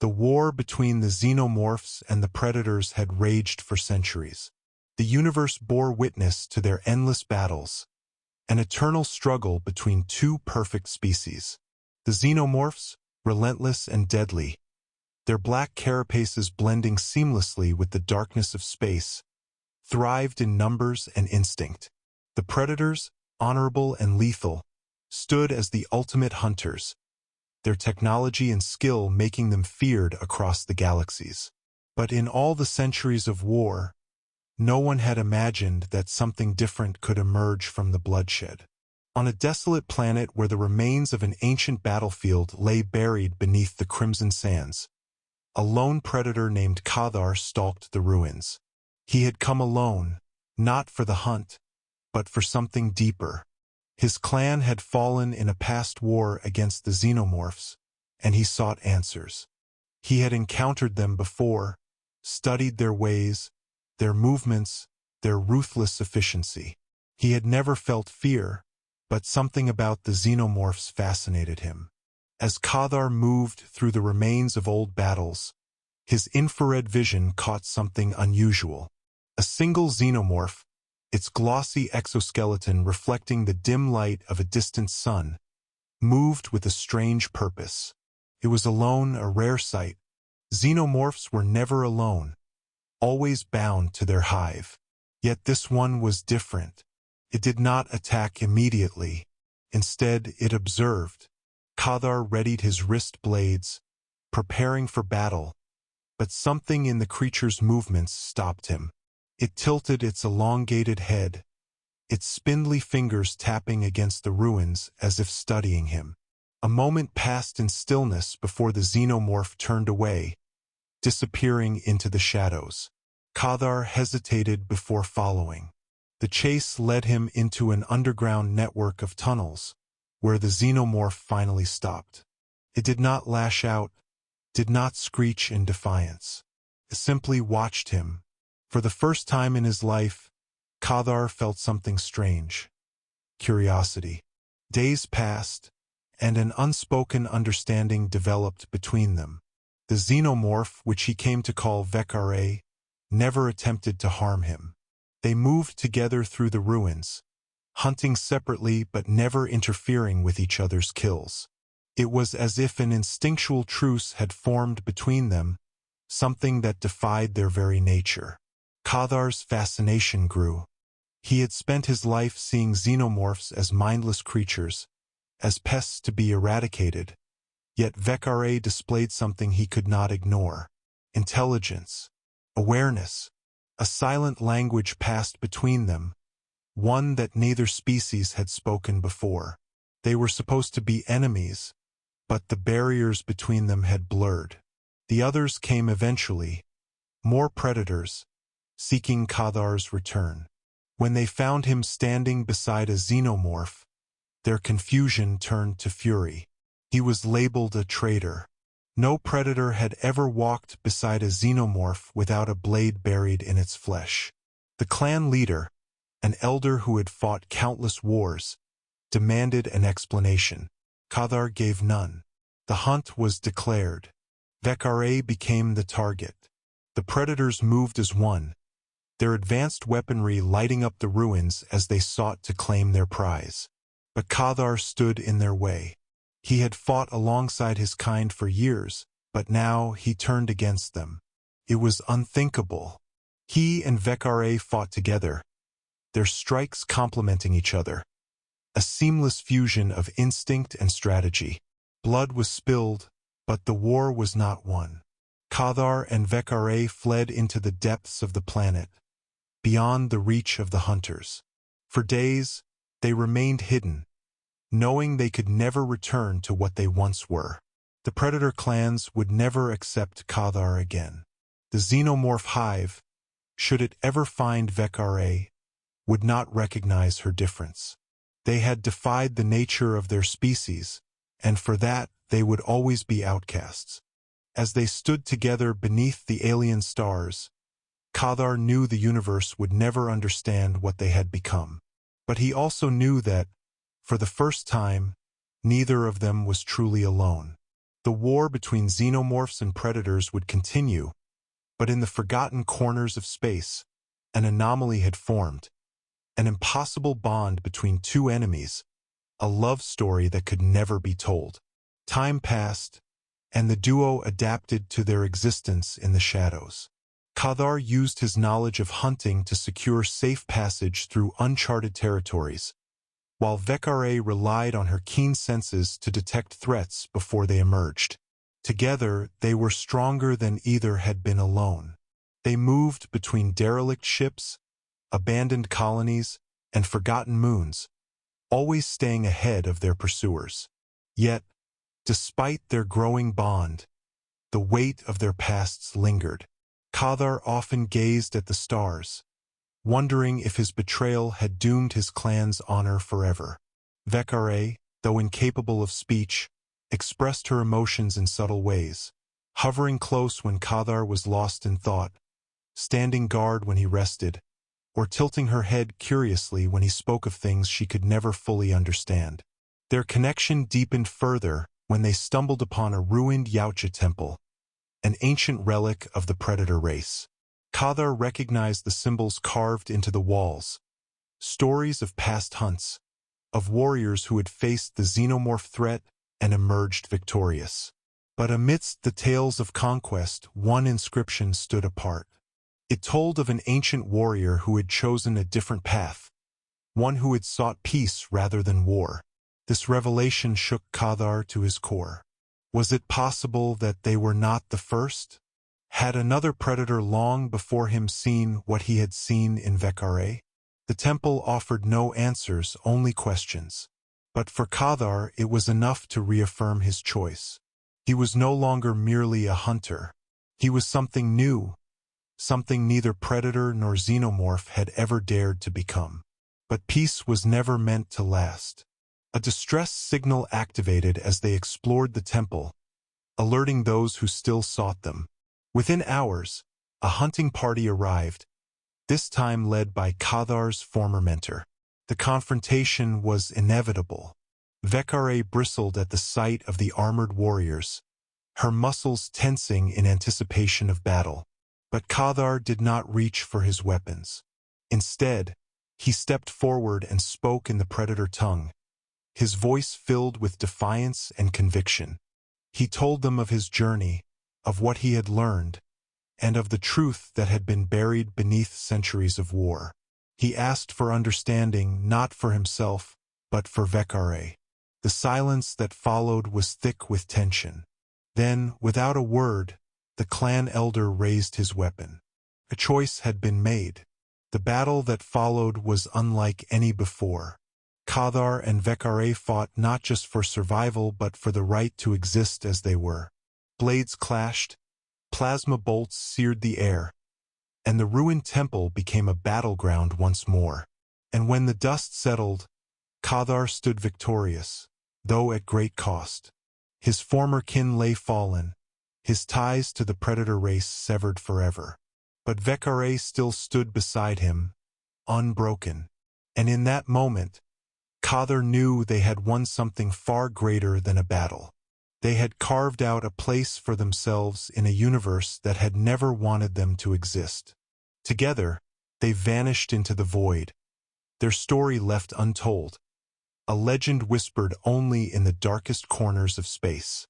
The war between the Xenomorphs and the Predators had raged for centuries. The universe bore witness to their endless battles, an eternal struggle between two perfect species. The Xenomorphs, relentless and deadly, their black carapaces blending seamlessly with the darkness of space, thrived in numbers and instinct. The Predators, honorable and lethal, stood as the ultimate hunters, their technology and skill making them feared across the galaxies. But in all the centuries of war, no one had imagined that something different could emerge from the bloodshed. On a desolate planet where the remains of an ancient battlefield lay buried beneath the crimson sands, a lone predator named Cathar stalked the ruins. He had come alone, not for the hunt, but for something deeper. His clan had fallen in a past war against the Xenomorphs, and he sought answers. He had encountered them before, studied their ways, their movements, their ruthless efficiency. He had never felt fear, but something about the Xenomorphs fascinated him. As Cathar moved through the remains of old battles, his infrared vision caught something unusual. A single Xenomorph, its glossy exoskeleton reflecting the dim light of a distant sun, moved with a strange purpose. It was alone, a rare sight. Xenomorphs were never alone, always bound to their hive. Yet this one was different. It did not attack immediately. Instead, it observed. Cathar readied his wrist blades, preparing for battle, but something in the creature's movements stopped him. It tilted its elongated head, its spindly fingers tapping against the ruins as if studying him. A moment passed in stillness before the Xenomorph turned away, disappearing into the shadows. Cathar hesitated before following. The chase led him into an underground network of tunnels, where the Xenomorph finally stopped. It did not lash out, did not screech in defiance. It simply watched him. For the first time in his life, Cathar felt something strange. Curiosity. Days passed, and an unspoken understanding developed between them. The Xenomorph, which he came to call Vek'ra, never attempted to harm him. They moved together through the ruins, hunting separately but never interfering with each other's kills. It was as if an instinctual truce had formed between them, something that defied their very nature. Cathar's fascination grew. He had spent his life seeing xenomorphs as mindless creatures, as pests to be eradicated, yet Vek'ra displayed something he could not ignore. Intelligence, awareness, a silent language passed between them, one that neither species had spoken before. They were supposed to be enemies, but the barriers between them had blurred. The others came eventually, more predators, seeking Cathar's return. When they found him standing beside a xenomorph, their confusion turned to fury. He was labeled a traitor. No predator had ever walked beside a xenomorph without a blade buried in its flesh. The clan leader, an elder who had fought countless wars, demanded an explanation. Cathar gave none. The hunt was declared. Vek'ra became the target. The predators moved as one, their advanced weaponry lighting up the ruins as they sought to claim their prize. But Cathar stood in their way. He had fought alongside his kind for years, but now he turned against them. It was unthinkable. He and Vek'ra fought together, their strikes complementing each other. A seamless fusion of instinct and strategy. Blood was spilled, but the war was not won. Cathar and Vek'ra fled into the depths of the planet, beyond the reach of the hunters. For days, they remained hidden, knowing they could never return to what they once were. The predator clans would never accept Cathar again. The xenomorph hive, should it ever find Vek'ra, would not recognize her difference. They had defied the nature of their species, and for that they would always be outcasts. As they stood together beneath the alien stars, Cathar knew the universe would never understand what they had become. But he also knew that, for the first time, neither of them was truly alone. The war between xenomorphs and predators would continue, but in the forgotten corners of space, an anomaly had formed, an impossible bond between two enemies, a love story that could never be told. Time passed, and the duo adapted to their existence in the shadows. Cathar used his knowledge of hunting to secure safe passage through uncharted territories, while Vek'ra relied on her keen senses to detect threats before they emerged. Together, they were stronger than either had been alone. They moved between derelict ships, abandoned colonies, and forgotten moons, always staying ahead of their pursuers. Yet, despite their growing bond, the weight of their pasts lingered. Cathar often gazed at the stars, wondering if his betrayal had doomed his clan's honor forever. Vek'ra, though incapable of speech, expressed her emotions in subtle ways, hovering close when Cathar was lost in thought, standing guard when he rested, or tilting her head curiously when he spoke of things she could never fully understand. Their connection deepened further when they stumbled upon a ruined Yautja temple, an ancient relic of the predator race. Cathar recognized the symbols carved into the walls, stories of past hunts, of warriors who had faced the xenomorph threat and emerged victorious. But amidst the tales of conquest, one inscription stood apart. It told of an ancient warrior who had chosen a different path, one who had sought peace rather than war. This revelation shook Cathar to his core. Was it possible that they were not the first? Had another predator long before him seen what he had seen in Vek'ra? The temple offered no answers, only questions. But for Cathar, it was enough to reaffirm his choice. He was no longer merely a hunter. He was something new, something neither predator nor xenomorph had ever dared to become. But peace was never meant to last. A distress signal activated as they explored the temple, alerting those who still sought them. Within hours, a hunting party arrived, this time led by Cathar's former mentor. The confrontation was inevitable. Vek'ra bristled at the sight of the armored warriors, her muscles tensing in anticipation of battle. But Cathar did not reach for his weapons. Instead, he stepped forward and spoke in the predator tongue, his voice filled with defiance and conviction. He told them of his journey, of what he had learned, and of the truth that had been buried beneath centuries of war. He asked for understanding not for himself, but for Vek'ra. The silence that followed was thick with tension. Then, without a word, the clan elder raised his weapon. A choice had been made. The battle that followed was unlike any before. Cathar and Vek'ra fought not just for survival but for the right to exist as they were. Blades clashed, plasma bolts seared the air, and the ruined temple became a battleground once more. And when the dust settled, Cathar stood victorious, though at great cost. His former kin lay fallen, his ties to the predator race severed forever. But Vek'ra still stood beside him, unbroken. And in that moment, Cathar knew they had won something far greater than a battle. They had carved out a place for themselves in a universe that had never wanted them to exist. Together, they vanished into the void, their story left untold, a legend whispered only in the darkest corners of space.